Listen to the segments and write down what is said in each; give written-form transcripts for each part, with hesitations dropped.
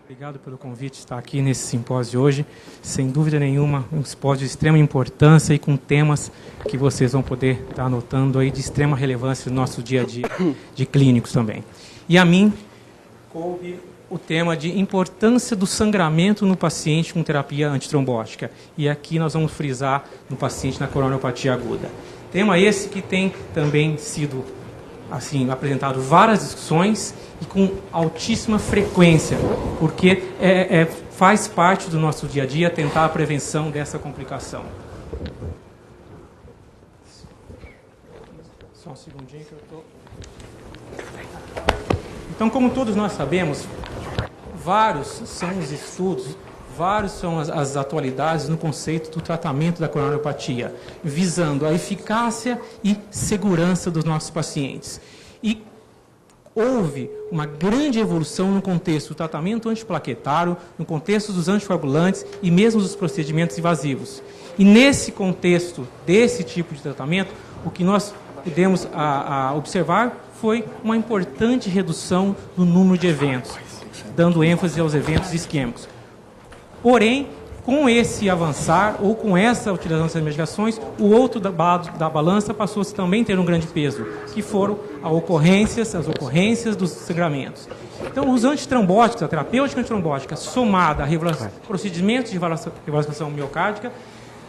Obrigado pelo convite de estar aqui nesse simpósio hoje. Sem dúvida nenhuma, um simpósio de extrema importância e com temas que vocês vão poder estar anotando aí de extrema relevância no nosso dia a dia de clínicos também. E a mim coube o tema de importância do sangramento no paciente com terapia antitrombótica. E aqui nós vamos frisar no paciente na coronariopatia aguda. Tema esse que tem também sido apresentado várias discussões e com altíssima frequência, porque faz parte do nosso dia a dia tentar a prevenção dessa complicação. Só um segundinho que eu estou... Então, como todos nós sabemos, vários são os estudos, vários são as atualidades no conceito do tratamento da coronariopatia, visando a eficácia e segurança dos nossos pacientes. E houve uma grande evolução no contexto do tratamento antiplaquetário, no contexto dos anticoagulantes e mesmo dos procedimentos invasivos. E nesse contexto desse tipo de tratamento, o que nós pudemos observar foi uma importante redução no número de eventos, dando ênfase aos eventos isquêmicos. Porém, com esse avançar, ou com essa utilização dessas medicações, o outro lado da balança passou a também ter um grande peso, que foram as ocorrências dos sangramentos. Então, os antitrombóticos, a terapêutica antitrombótica, somada a procedimentos de revascularização miocárdica,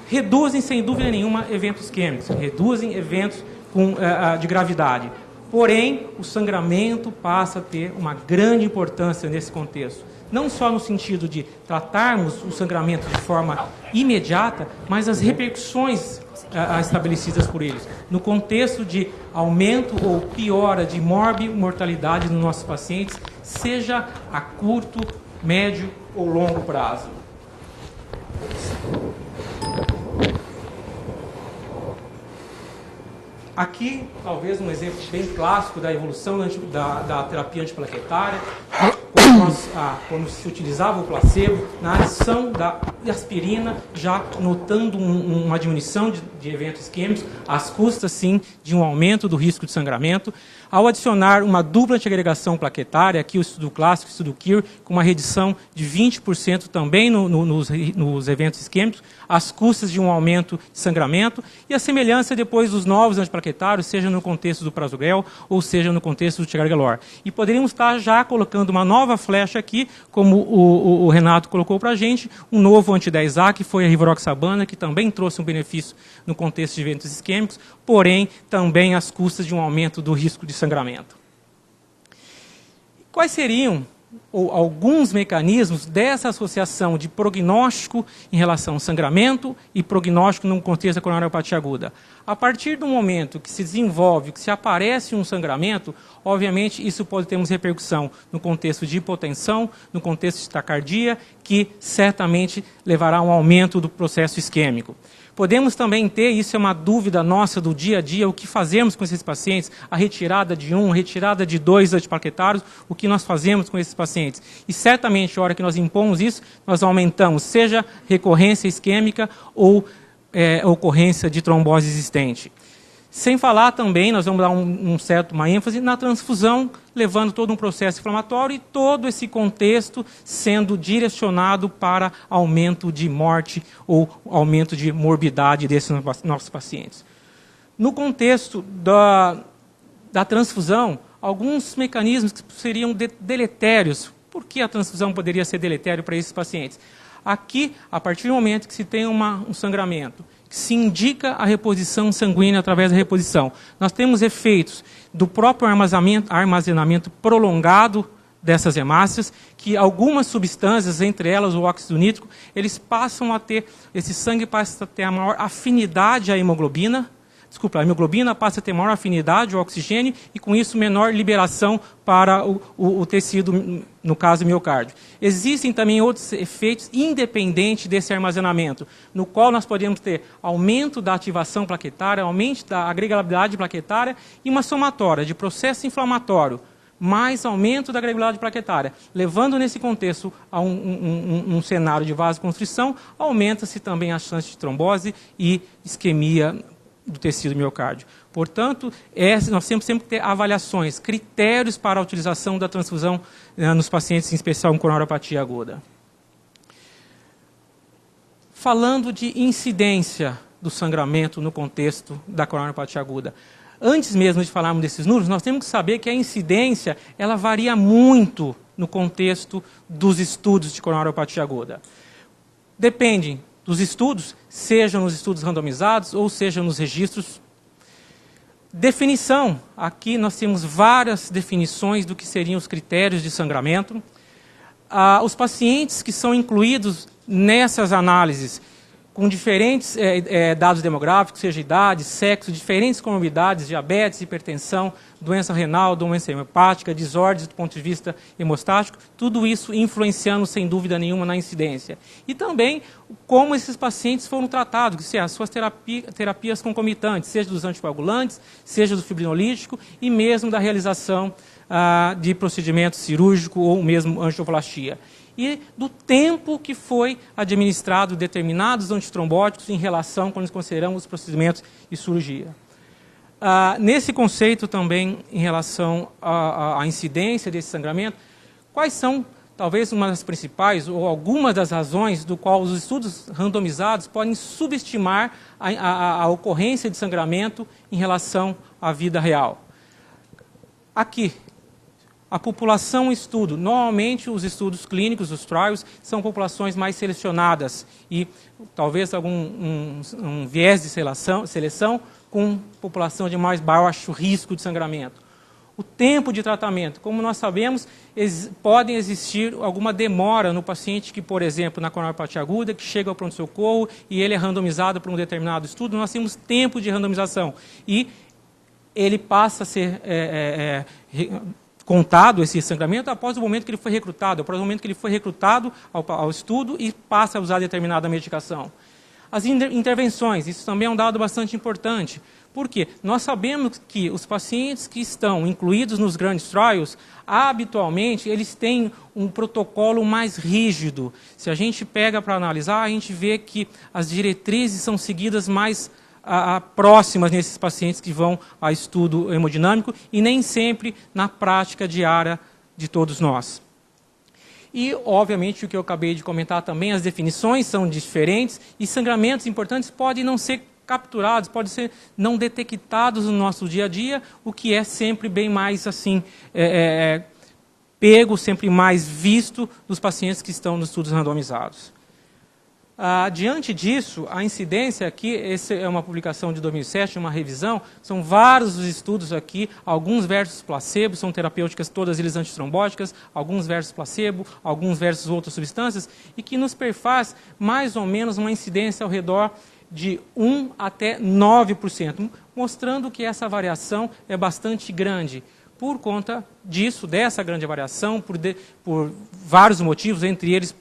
reduzem, sem dúvida nenhuma, eventos isquêmicos, reduzem eventos de gravidade. Porém, o sangramento passa a ter uma grande importância nesse contexto. Não só no sentido de tratarmos o sangramento de forma imediata, mas as repercussões estabelecidas por eles, no contexto de aumento ou piora de mortalidade nos nossos pacientes, seja a curto, médio ou longo prazo. Aqui, talvez, um exemplo bem clássico da evolução da terapia antiplaquetária, quando se utilizava o placebo, na adição da aspirina, já notando uma diminuição de eventos isquêmicos, às custas, sim, de um aumento do risco de sangramento. Ao adicionar uma dupla antiagregação plaquetária, aqui o estudo clássico, o estudo KIR, com uma redução de 20% também nos eventos isquêmicos, às custas de um aumento de sangramento, e a semelhança depois dos novos antiplaquetários, seja no contexto do prasugrel, ou seja no contexto do ticagrelor. E poderíamos estar já colocando uma nova flecha aqui, como o Renato colocou para a gente, um novo anti-10A, que foi a rivaroxabana, que também trouxe um benefício no contexto de eventos isquêmicos, porém também às custas de um aumento do risco de sangramento. Quais seriam alguns mecanismos dessa associação de prognóstico em relação ao sangramento e prognóstico no contexto da coronariopatia aguda? A partir do momento que se desenvolve, que se aparece um sangramento, obviamente isso pode ter uma repercussão no contexto de hipotensão, no contexto de taquicardia, que certamente levará a um aumento do processo isquêmico. Podemos também ter, isso é uma dúvida nossa do dia a dia, o que fazemos com esses pacientes, a retirada de a retirada de 2 antiplaquetários, o que nós fazemos com esses pacientes. E certamente, a hora que nós impomos isso, nós aumentamos, seja recorrência isquêmica ou ocorrência de trombose existente. Sem falar também, nós vamos dar uma ênfase na transfusão, levando todo um processo inflamatório e todo esse contexto sendo direcionado para aumento de morte ou aumento de morbidade desses nossos pacientes. No contexto da transfusão, alguns mecanismos que seriam deletérios. Por que a transfusão poderia ser deletério para esses pacientes? Aqui, a partir do momento que se tem um sangramento, que se indica a reposição sanguínea através da reposição, nós temos efeitos do próprio armazenamento prolongado dessas hemácias, que algumas substâncias, entre elas o óxido nítrico, esse sangue passa a ter a maior afinidade à hemoglobina, a hemoglobina passa a ter maior afinidade ao oxigênio e, com isso, menor liberação para o tecido, no caso, o miocárdio. Existem também outros efeitos independentes desse armazenamento, no qual nós podemos ter aumento da ativação plaquetária, aumento da agregabilidade plaquetária e uma somatória de processo inflamatório, mais aumento da agregabilidade plaquetária. Levando nesse contexto a um cenário de vasoconstrição, aumenta-se também a chance de trombose e isquemia do tecido miocárdio. Portanto, nós temos sempre que ter avaliações, critérios para a utilização da transfusão nos pacientes, em especial com coronariopatia aguda. Falando de incidência do sangramento no contexto da coronariopatia aguda. Antes mesmo de falarmos desses números, nós temos que saber que a incidência ela varia muito no contexto dos estudos de coronariopatia aguda. Depende dos estudos, sejam nos estudos randomizados ou sejam nos registros. Definição. Aqui nós temos várias definições do que seriam os critérios de sangramento. Os pacientes que são incluídos nessas análises com diferentes dados demográficos, seja idade, sexo, diferentes comorbidades, diabetes, hipertensão, doença renal, doença hepática, desordens do ponto de vista hemostático, tudo isso influenciando, sem dúvida nenhuma, na incidência. E também como esses pacientes foram tratados, que as suas terapias concomitantes, seja dos anticoagulantes, seja do fibrinolítico e mesmo da realização de procedimento cirúrgico ou mesmo angioplastia. E do tempo que foi administrado determinados antitrombóticos em relação, quando consideramos os procedimentos e cirurgia. Nesse conceito também, em relação à incidência desse sangramento, quais são, talvez, uma das principais, ou algumas das razões do qual os estudos randomizados podem subestimar a ocorrência de sangramento em relação à vida real? Aqui. A população estudo. Normalmente, os estudos clínicos, os trials, são populações mais selecionadas e talvez um viés de seleção com população de mais baixo risco de sangramento. O tempo de tratamento. Como nós sabemos, pode existir alguma demora no paciente que, por exemplo, na coronariopatia aguda, que chega ao pronto-socorro e ele é randomizado para um determinado estudo, nós temos tempo de randomização. E ele passa a ser contado esse sangramento após o momento que ele foi recrutado, após o momento que ele foi recrutado ao estudo e passa a usar determinada medicação. As intervenções, isso também é um dado bastante importante. Por quê? Nós sabemos que os pacientes que estão incluídos nos grandes trials, habitualmente, eles têm um protocolo mais rígido. Se a gente pega para analisar, a gente vê que as diretrizes são seguidas mais próximas nesses pacientes que vão a estudo hemodinâmico e nem sempre na prática diária de todos nós. E, obviamente, o que eu acabei de comentar também, as definições são diferentes e sangramentos importantes podem não ser capturados, podem ser não detectados no nosso dia a dia, o que é sempre bem mais assim, pego, sempre mais visto nos pacientes que estão nos estudos randomizados. Diante disso, a incidência aqui, essa é uma publicação de 2007, uma revisão, são vários os estudos aqui, alguns versus placebo, são terapêuticas todas eles antitrombóticas, alguns versus placebo, alguns versus outras substâncias, e que nos perfaz mais ou menos uma incidência ao redor de 1 até 9%, mostrando que essa variação é bastante grande. Por conta disso, dessa grande variação, por vários motivos, entre eles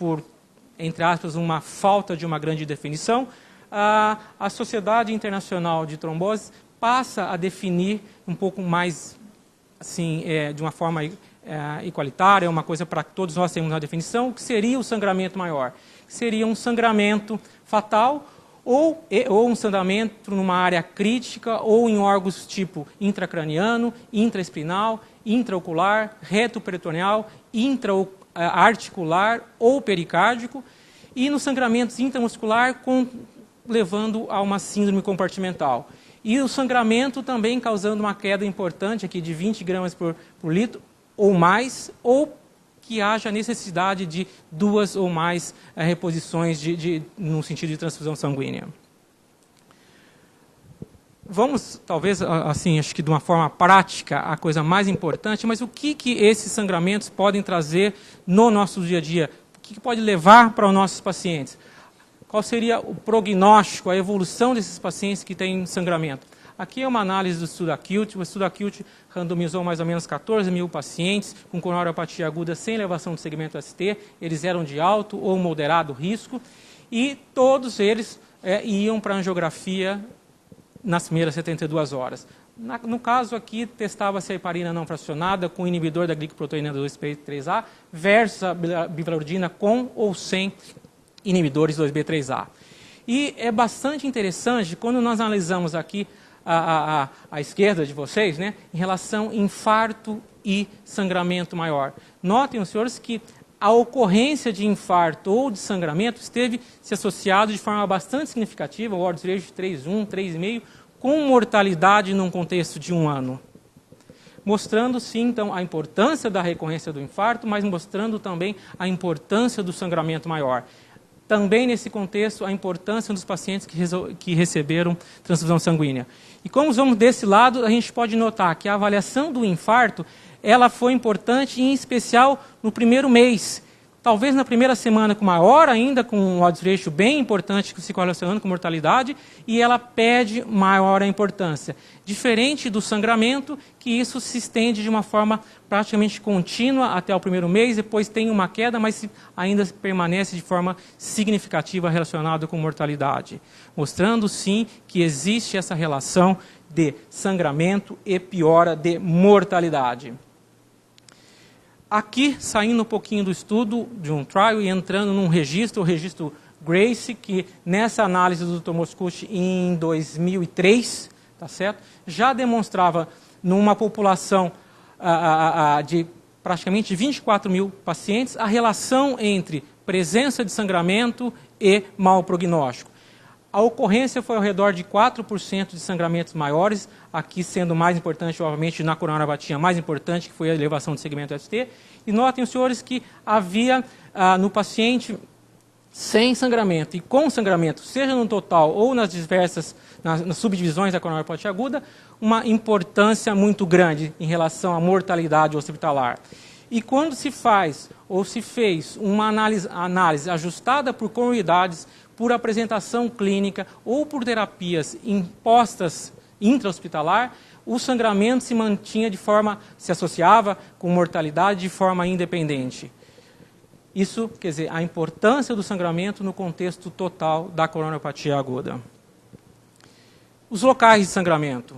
entre aspas, uma falta de uma grande definição, a Sociedade Internacional de Trombose passa a definir um pouco mais, assim, de uma forma igualitária, uma coisa para que todos nós tenhamos uma definição, o que seria o sangramento maior. Seria um sangramento fatal ou um sangramento numa área crítica ou em órgãos tipo intracraniano, intraespinal, intraocular, retoperitoneal, intraarticular ou pericárdico, e nos sangramentos intramuscular levando a uma síndrome compartimental. E o sangramento também causando uma queda importante aqui de 20 gramas por litro ou mais, ou que haja necessidade de 2 ou mais reposições no sentido de transfusão sanguínea. Vamos, talvez, assim, acho que de uma forma prática, a coisa mais importante, mas o que esses sangramentos podem trazer no nosso dia a dia? O que pode levar para os nossos pacientes? Qual seria o prognóstico, a evolução desses pacientes que têm sangramento? Aqui é uma análise do estudo Acute. O estudo Acute randomizou mais ou menos 14 mil pacientes com coronariopatia aguda sem elevação do segmento ST. Eles eram de alto ou moderado risco e todos eles iam para a angiografia nas primeiras 72 horas. No caso aqui, testava-se a heparina não fracionada com inibidor da glicoproteína 2B3A versus a bivalirudina com ou sem inibidores 2B3A. E é bastante interessante quando nós analisamos aqui à esquerda de vocês, né, em relação a infarto e sangramento maior. Notem, os senhores, que a ocorrência de infarto ou de sangramento esteve se associado de forma bastante significativa, o odds ratio de 3,1, 3,5, com mortalidade num contexto de 1 ano. Mostrando, sim, então, a importância da recorrência do infarto, mas mostrando também a importância do sangramento maior. Também, nesse contexto, a importância dos pacientes que receberam transfusão sanguínea. E como vamos desse lado, a gente pode notar que a avaliação do infarto ela foi importante, em especial no primeiro mês. Talvez na primeira semana com maior ainda, com um odds ratio bem importante que se correlacionando com mortalidade, e ela pede maior a importância. Diferente do sangramento, que isso se estende de uma forma praticamente contínua até o primeiro mês, depois tem uma queda, mas ainda permanece de forma significativa relacionada com mortalidade. Mostrando, sim, que existe essa relação de sangramento e piora de mortalidade. Aqui, saindo um pouquinho do estudo de um trial e entrando num registro, o registro Grace, que nessa análise do Dr. Moscucci em 2003, tá certo? Já demonstrava numa população de praticamente 24 mil pacientes a relação entre presença de sangramento e mau prognóstico. A ocorrência foi ao redor de 4% de sangramentos maiores, aqui sendo mais importante, obviamente, na coronariopatia mais importante, que foi a elevação do segmento ST. E notem, os senhores, que havia no paciente sem sangramento e com sangramento, seja no total ou nas diversas, nas subdivisões da coronariopatia aguda, uma importância muito grande em relação à mortalidade hospitalar. E quando se faz ou se fez uma análise ajustada por comorbidades, por apresentação clínica ou por terapias impostas intra-hospitalar, o sangramento se mantinha se associava com mortalidade de forma independente. Isso, quer dizer, a importância do sangramento no contexto total da coronariopatia aguda. Os locais de sangramento.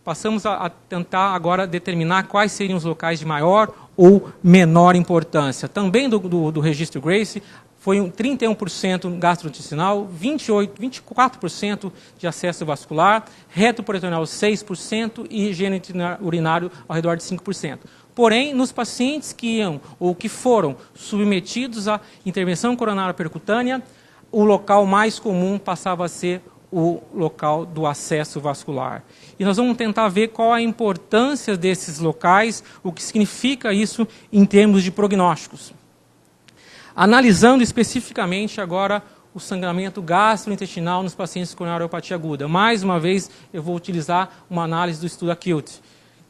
Passamos a tentar agora determinar quais seriam os locais de maior ou menor importância. Também do registro Grace, foi 31% gastrointestinal, 24% de acesso vascular, retroperitoneal 6% e urinário ao redor de 5%. Porém, nos pacientes que iam ou que foram submetidos à intervenção coronária percutânea, o local mais comum passava a ser o local do acesso vascular. E nós vamos tentar ver qual a importância desses locais, o que significa isso em termos de prognósticos. Analisando especificamente agora o sangramento gastrointestinal nos pacientes com coronariopatia aguda. Mais uma vez, eu vou utilizar uma análise do estudo Acute,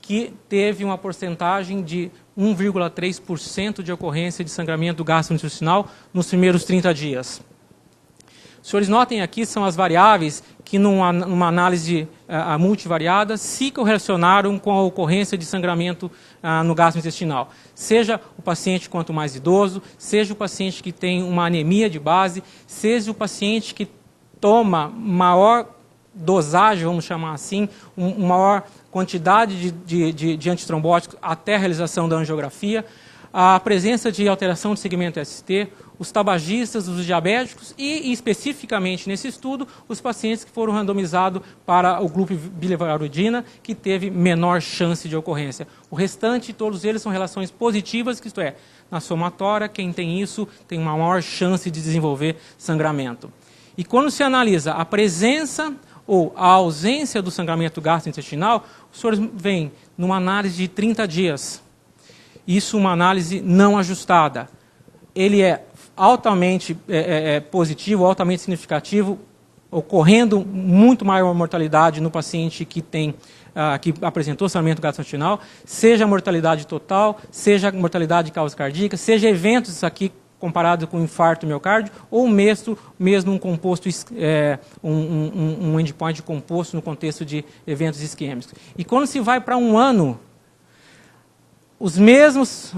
que teve uma porcentagem de 1,3% de ocorrência de sangramento gastrointestinal nos primeiros 30 dias. Os senhores notem aqui, são as variáveis que numa análise multivariada se correlacionaram com a ocorrência de sangramento no gastrointestinal. Seja o paciente quanto mais idoso, seja o paciente que tem uma anemia de base, seja o paciente que toma maior dosagem, vamos chamar assim, maior quantidade de antitrombóticos até a realização da angiografia, a presença de alteração de segmento ST, os tabagistas, os diabéticos e, especificamente nesse estudo, os pacientes que foram randomizados para o grupo bilivardina, que teve menor chance de ocorrência. O restante, todos eles são relações positivas, que isto é, na somatória, quem tem isso tem uma maior chance de desenvolver sangramento. E quando se analisa a presença ou a ausência do sangramento gastrointestinal, os senhores veem numa análise de 30 dias. Isso uma análise não ajustada. Ele é altamente positivo, altamente significativo, ocorrendo muito maior mortalidade no paciente que apresentou sangramento gastrointestinal, seja a mortalidade total, seja a mortalidade de causa cardíaca, seja eventos aqui comparado com infarto miocárdio, ou mesmo um composto, um endpoint composto no contexto de eventos isquêmicos. E quando se vai para 1 ano, os mesmos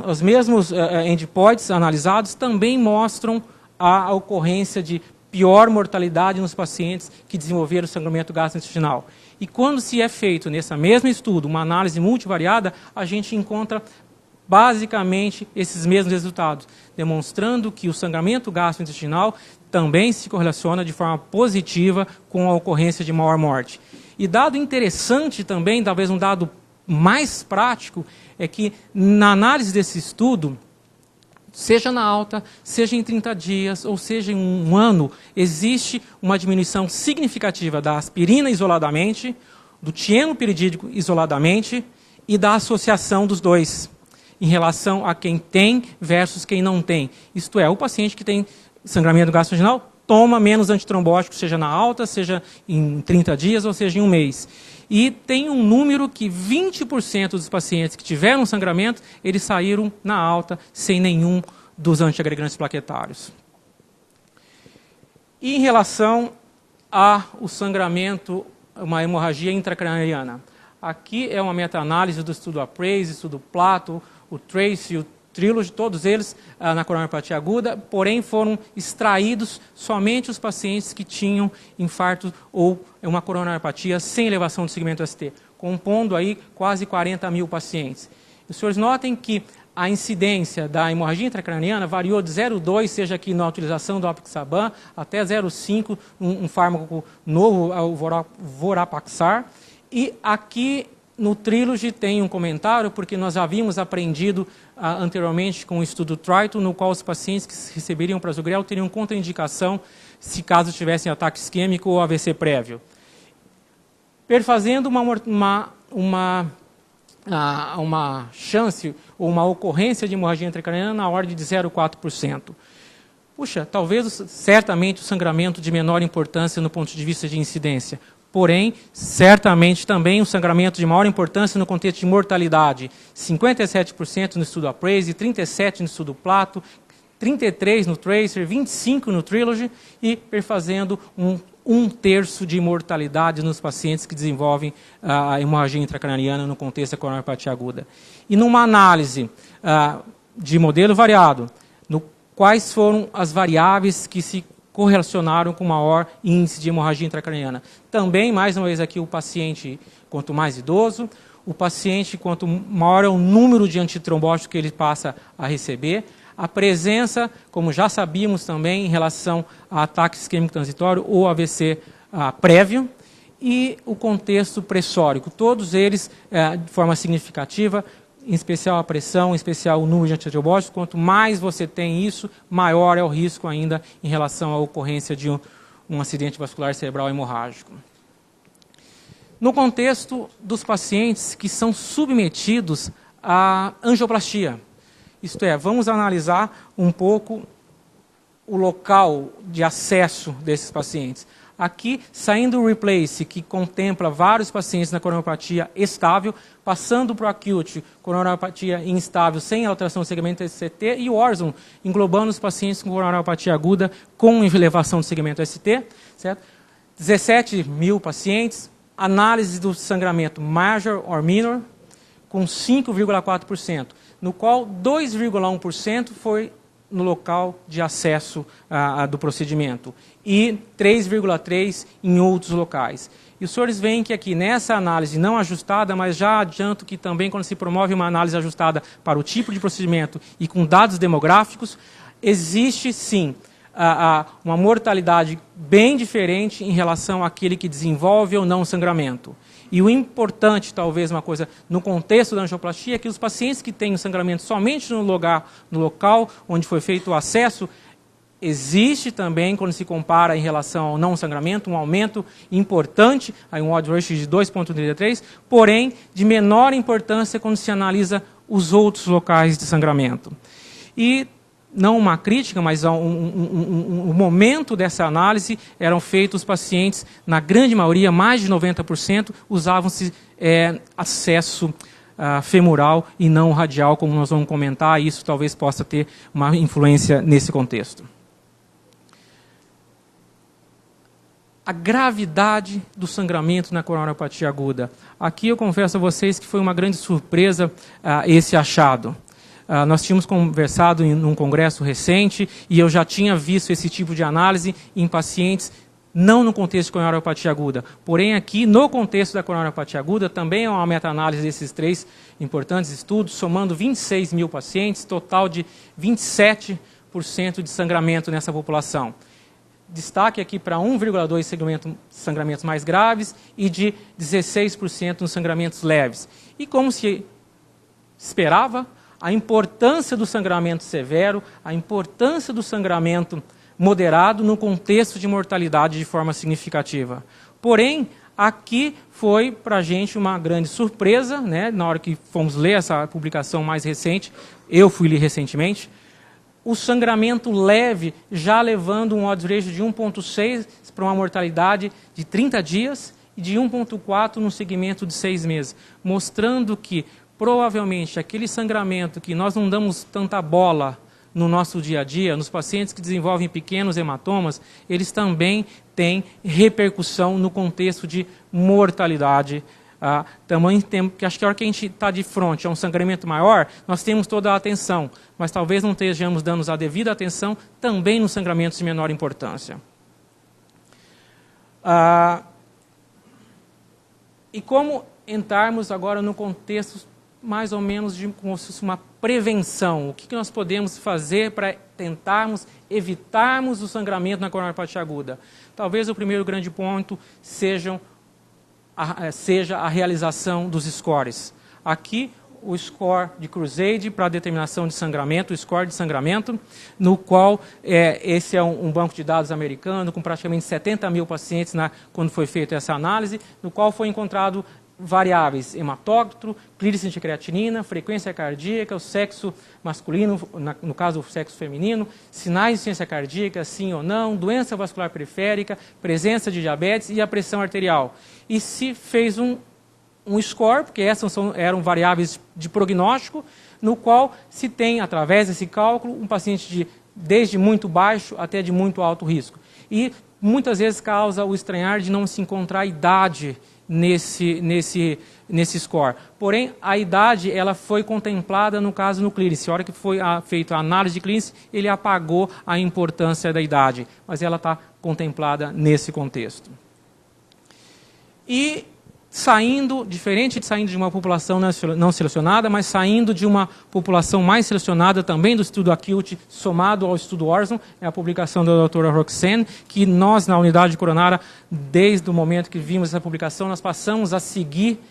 endpoints analisados também mostram a ocorrência de pior mortalidade nos pacientes que desenvolveram sangramento gastrointestinal. E quando se é feito, nesse mesmo estudo, uma análise multivariada, a gente encontra basicamente esses mesmos resultados, demonstrando que o sangramento gastrointestinal também se correlaciona de forma positiva com a ocorrência de maior morte. E dado interessante também, talvez um dado mais prático, é que na análise desse estudo, seja na alta, seja em 30 dias, ou seja em um ano, existe uma diminuição significativa da aspirina isoladamente, do tienopiridídico isoladamente e da associação dos dois, em relação a quem tem versus quem não tem. Isto é, o paciente que tem sangramento gastrointestinal toma menos antitrombótico, seja na alta, seja em 30 dias, ou seja em um mês. E tem um número que 20% dos pacientes que tiveram sangramento, eles saíram na alta sem nenhum dos antiagregantes plaquetários. E em relação ao sangramento, uma hemorragia intracraniana. Aqui é uma meta-análise do estudo Appraise, estudo Plato, o Trace e o Trilogy, todos eles na coronariopatia aguda, porém foram extraídos somente os pacientes que tinham infarto ou uma coronariopatia sem elevação do segmento ST, compondo aí quase 40 mil pacientes. Os senhores notem que a incidência da hemorragia intracraniana variou de 0,2, seja aqui na utilização do apixaban, até 0,5, um fármaco novo, o Vorapaxar, e aqui no Trilogy tem um comentário, porque nós havíamos aprendido anteriormente com o estudo Triton, no qual os pacientes que receberiam prasugrel teriam contraindicação se caso tivessem ataque isquêmico ou AVC prévio. Perfazendo uma chance ou uma ocorrência de hemorragia intracraniana na ordem de 0,4%. Puxa, talvez, certamente, o sangramento de menor importância no ponto de vista de incidência. Porém, certamente também um sangramento de maior importância no contexto de mortalidade. 57% no estudo Appraise, 37% no estudo Plato, 33% no Tracer, 25% no Trilogy e perfazendo um terço de mortalidade nos pacientes que desenvolvem a hemorragia intracraniana no contexto da coronariopatia aguda. E numa análise de modelo variado, quais foram as variáveis que se correlacionaram com maior índice de hemorragia intracraniana. Também, mais uma vez aqui, o paciente, quanto mais idoso, o paciente, quanto maior é o número de antitrombóticos que ele passa a receber, a presença, como já sabíamos também, em relação a ataque isquêmico transitório ou AVC prévio, e o contexto pressórico. Todos eles, de forma significativa, em especial a pressão, em especial o número de antitrombóticos. Quanto mais você tem isso, maior é o risco ainda em relação à ocorrência de um acidente vascular cerebral hemorrágico. No contexto dos pacientes que são submetidos à angioplastia, isto é, vamos analisar um pouco o local de acesso desses pacientes. Aqui, saindo o Replace, que contempla vários pacientes na coronariopatia estável, passando para o Acute, coronariopatia instável, sem alteração do segmento ST, e o Horizon, englobando os pacientes com coronariopatia aguda com elevação do segmento ST. Certo? 17 mil pacientes, análise do sangramento major or minor, com 5,4%, no qual 2,1% foi no local de acesso do procedimento e 3,3% em outros locais. E os senhores veem que aqui nessa análise não ajustada, mas já adianto que também quando se promove uma análise ajustada para o tipo de procedimento e com dados demográficos, existe sim uma mortalidade bem diferente em relação àquele que desenvolve ou não sangramento. E o importante, talvez, uma coisa, no contexto da angioplastia, é que os pacientes que têm o sangramento somente no local onde foi feito o acesso, existe também, quando se compara em relação ao não sangramento, um aumento importante, aí um odds ratio de 2,33, porém, de menor importância quando se analisa os outros locais de sangramento. E não uma crítica, mas um momento dessa análise, eram feitos os pacientes, na grande maioria, mais de 90%, usavam-se acesso femoral e não radial, como nós vamos comentar, e isso talvez possa ter uma influência nesse contexto. A gravidade do sangramento na coronariopatia aguda. Aqui eu confesso a vocês que foi uma grande surpresa esse achado. Nós tínhamos conversado em um congresso recente e eu já tinha visto esse tipo de análise em pacientes não no contexto de coronariopatia aguda. Porém, aqui, no contexto da coronariopatia aguda, também é uma meta-análise desses 3 importantes estudos, somando 26 mil pacientes, total de 27% de sangramento nessa população. Destaque aqui para 1,2 sangramentos mais graves e de 16% nos sangramentos leves. E como se esperava, a importância do sangramento severo, a importância do sangramento moderado no contexto de mortalidade de forma significativa. Porém, aqui foi para a gente uma grande surpresa, né, na hora que fomos ler essa publicação mais recente, eu fui ler recentemente, o sangramento leve já levando um odds ratio de 1,6 para uma mortalidade de 30 dias e de 1,4 no segmento de 6 meses, mostrando que provavelmente aquele sangramento que nós não damos tanta bola no nosso dia a dia, nos pacientes que desenvolvem pequenos hematomas, eles também têm repercussão no contexto de mortalidade. Tamanho tempo, que acho que a hora que a gente está de frente a um sangramento maior, nós temos toda a atenção, mas talvez não estejamos dando a devida atenção também nos sangramentos de menor importância. E como entrarmos agora no contexto mais ou menos de como se fosse uma prevenção? O que nós podemos fazer para tentarmos evitarmos o sangramento na coronariopatia aguda? Talvez o primeiro grande ponto seja a realização dos scores. Aqui, o score de Crusade para a determinação de sangramento, o score de sangramento, no qual esse é um banco de dados americano com praticamente 70 mil pacientes quando foi feita essa análise, no qual foi encontrado variáveis hematócrito, clírice de creatinina, frequência cardíaca, o sexo masculino, no caso o sexo feminino, sinais de insuficiência cardíaca, sim ou não, doença vascular periférica, presença de diabetes e a pressão arterial. E se fez um score, porque essas eram variáveis de prognóstico, no qual se tem, através desse cálculo, um paciente desde muito baixo até de muito alto risco. E muitas vezes causa o estranhar de não se encontrar idade nesse score. Porém, a idade ela foi contemplada no caso no clírice. A hora que foi feita a análise de clírice, ele apagou a importância da idade, mas ela está contemplada nesse contexto. E diferente de saindo de uma população não selecionada, mas saindo de uma população mais selecionada também do estudo Acute, somado ao estudo Orson, é a publicação da doutora Roxanne, que nós, na unidade coronária, desde o momento que vimos essa publicação, nós passamos a seguir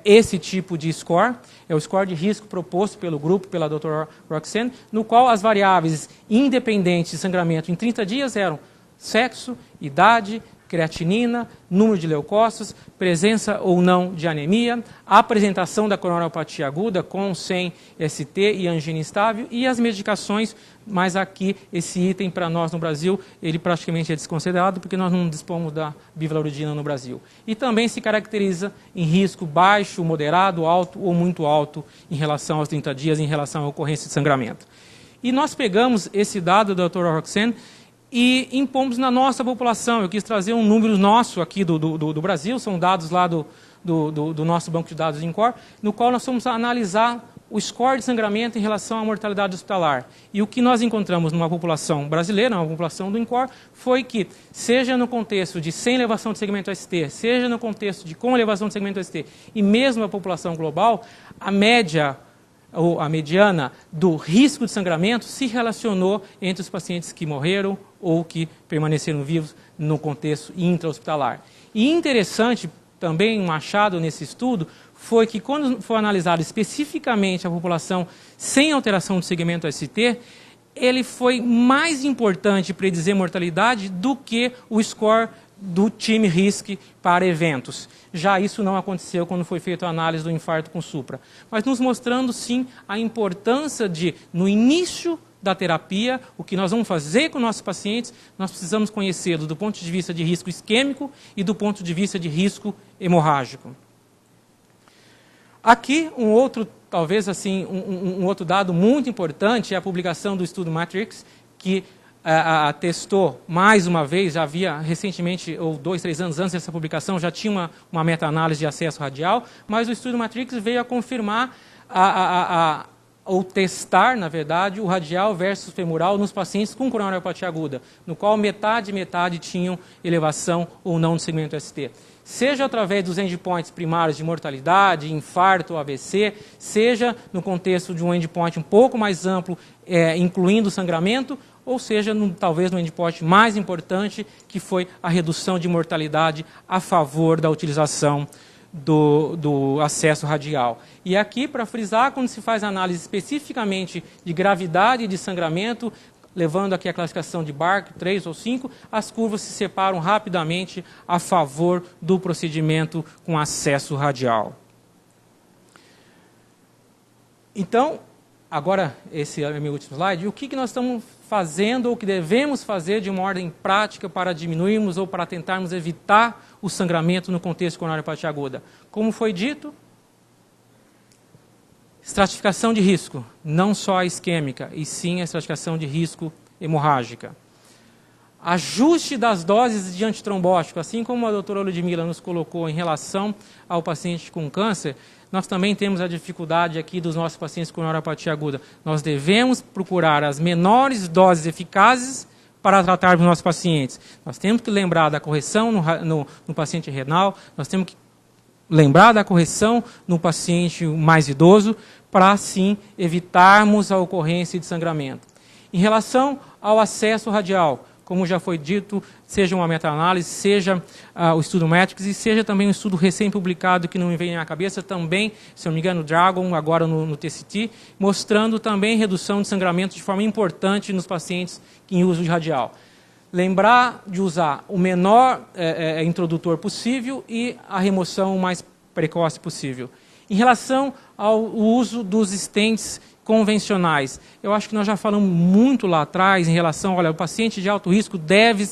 esse tipo de score, é o score de risco proposto pelo grupo, pela doutora Roxanne, no qual as variáveis independentes de sangramento em 30 dias eram sexo, idade, creatinina, número de leucócitos, presença ou não de anemia, apresentação da coronariopatia aguda com ou sem ST e angina instável e as medicações, mas aqui esse item para nós no Brasil, ele praticamente é desconsiderado porque nós não dispomos da bivalirudina no Brasil. E também se caracteriza em risco baixo, moderado, alto ou muito alto em relação aos 30 dias, em relação à ocorrência de sangramento. E nós pegamos esse dado da doutora Roxanne e impomos na nossa população. Eu quis trazer um número nosso aqui do Brasil, são dados lá do nosso banco de dados de INCOR, no qual nós fomos analisar o score de sangramento em relação à mortalidade hospitalar. E o que nós encontramos numa população brasileira, numa população do INCOR, foi que, seja no contexto de sem elevação de segmento ST, seja no contexto de com elevação de segmento ST, e mesmo a população global, a média ou a mediana do risco de sangramento se relacionou entre os pacientes que morreram ou que permaneceram vivos no contexto intra-hospitalar. E interessante, também um achado nesse estudo, foi que quando foi analisado especificamente a população sem alteração do segmento ST, ele foi mais importante predizer mortalidade do que o score do time RISC para eventos. Já isso não aconteceu quando foi feita a análise do infarto com supra. Mas nos mostrando, sim, a importância de, no início da terapia, o que nós vamos fazer com nossos pacientes, nós precisamos conhecê-los do ponto de vista de risco isquêmico e do ponto de vista de risco hemorrágico. Aqui, talvez assim, um outro dado muito importante é a publicação do estudo Matrix, que testou mais uma vez, já havia recentemente, ou 2, 3 anos antes dessa publicação, já tinha uma meta-análise de acesso radial, mas o estudo Matrix veio a confirmar ou testar, na verdade, o radial versus femoral nos pacientes com coronariopatia aguda, no qual metade e metade tinham elevação ou não no segmento ST. Seja através dos endpoints primários de mortalidade, infarto ou AVC, seja no contexto de um endpoint um pouco mais amplo, incluindo o sangramento, ou seja, talvez no endpoint mais importante, que foi a redução de mortalidade a favor da utilização do acesso radial. E aqui, para frisar, quando se faz análise especificamente de gravidade de sangramento, levando aqui a classificação de Bark, 3 ou 5, as curvas se separam rapidamente a favor do procedimento com acesso radial. Então, agora, esse é o meu último slide, o que nós estamos fazendo ou que devemos fazer de uma ordem prática para diminuirmos ou para tentarmos evitar o sangramento no contexto de coronariopatia aguda? Como foi dito, estratificação de risco, não só a isquêmica, e sim a estratificação de risco hemorrágica. Ajuste das doses de antitrombótico, assim como a doutora Ludmila nos colocou em relação ao paciente com câncer, nós também temos a dificuldade aqui dos nossos pacientes com coronariopatia aguda. Nós devemos procurar as menores doses eficazes para tratar os nossos pacientes. Nós temos que lembrar da correção no paciente renal, nós temos que lembrar da correção no paciente mais idoso, para assim evitarmos a ocorrência de sangramento. Em relação ao acesso radial, como já foi dito, seja uma meta-análise, seja o estudo Matrix e seja também um estudo recém-publicado que não me vem à cabeça, também, se não me engano, Dragon, agora no TCT, mostrando também redução de sangramento de forma importante nos pacientes em uso de radial. Lembrar de usar o menor introdutor possível e a remoção o mais precoce possível. Em relação ao uso dos stents convencionais, eu acho que nós já falamos muito lá atrás em relação, olha, o paciente de alto risco deve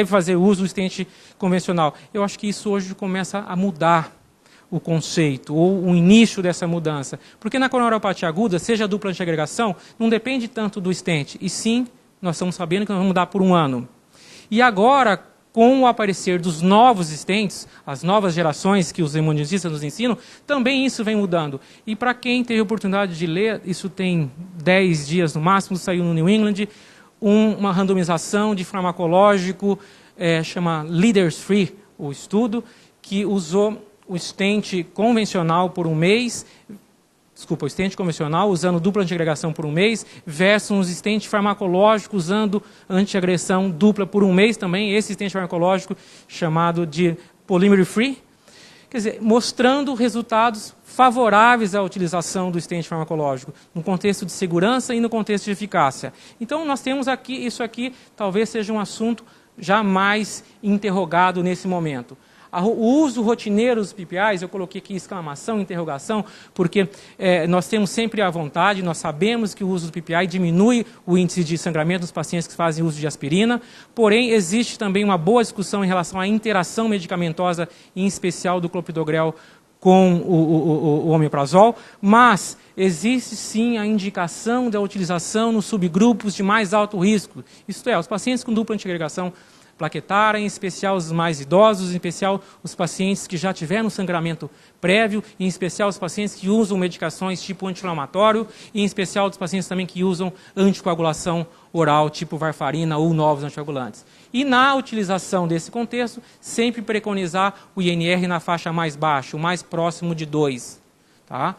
fazer uso do stent convencional. Eu acho que isso hoje começa a mudar o conceito, ou o início dessa mudança. Porque na coronariopatia aguda, seja a dupla antiagregação, não depende tanto do stent, e sim, nós estamos sabendo que nós vamos mudar por um ano. E agora, com o aparecer dos novos stents, as novas gerações que os hemodialistas nos ensinam, também isso vem mudando. E para quem teve a oportunidade de ler, isso tem 10 dias no máximo, saiu no New England, uma randomização de farmacológico, chama Leaders Free, o estudo, que usou o stent convencional por um mês, o stent convencional usando dupla antiagregação por um mês, versus um stent farmacológico usando antiagressão dupla por um mês também, esse stent farmacológico chamado de polymer free, quer dizer, mostrando resultados favoráveis à utilização do stent farmacológico, no contexto de segurança e no contexto de eficácia. Então, nós temos aqui, isso aqui talvez seja um assunto já mais interrogado nesse momento. O uso rotineiro dos PPIs, eu coloquei aqui exclamação, interrogação, porque nós temos sempre a vontade, nós sabemos que o uso do PPI diminui o índice de sangramento dos pacientes que fazem uso de aspirina, porém existe também uma boa discussão em relação à interação medicamentosa, em especial do clopidogrel com o omeprazol, mas existe sim a indicação da utilização nos subgrupos de mais alto risco, isto é, os pacientes com dupla antiagregação plaquetária, em especial os mais idosos, em especial os pacientes que já tiveram sangramento prévio, em especial os pacientes que usam medicações tipo anti-inflamatório, e em especial os pacientes também que usam anticoagulação oral tipo varfarina ou novos anticoagulantes. E na utilização desse contexto, sempre preconizar o INR na faixa mais baixa, o mais próximo de 2. Tá?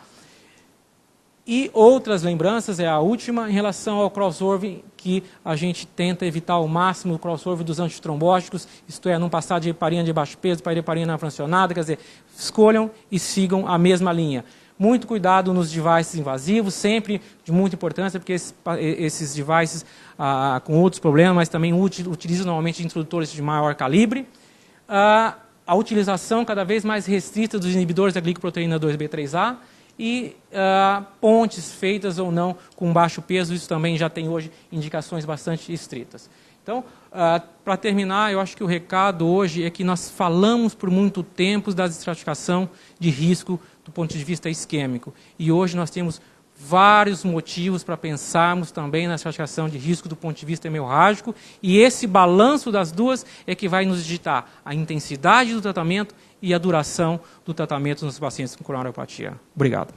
E outras lembranças, a última, em relação ao crossover, que a gente tenta evitar ao máximo o crossover dos antitrombóticos, isto é, não passar de heparina de baixo peso para heparina fracionada, quer dizer, escolham e sigam a mesma linha. Muito cuidado nos devices invasivos, sempre de muita importância, porque esses devices com outros problemas, mas também utilizam normalmente introdutores de maior calibre. A utilização cada vez mais restrita dos inibidores da glicoproteína 2B3A, e pontes feitas ou não com baixo peso, isso também já tem hoje indicações bastante estritas. Então, para terminar, eu acho que o recado hoje é que nós falamos por muito tempo da estratificação de risco do ponto de vista isquêmico. E hoje nós temos vários motivos para pensarmos também na estratificação de risco do ponto de vista hemorrágico, e esse balanço das duas é que vai nos ditar a intensidade do tratamento e a duração do tratamento nos pacientes com coronariopatia. Obrigado.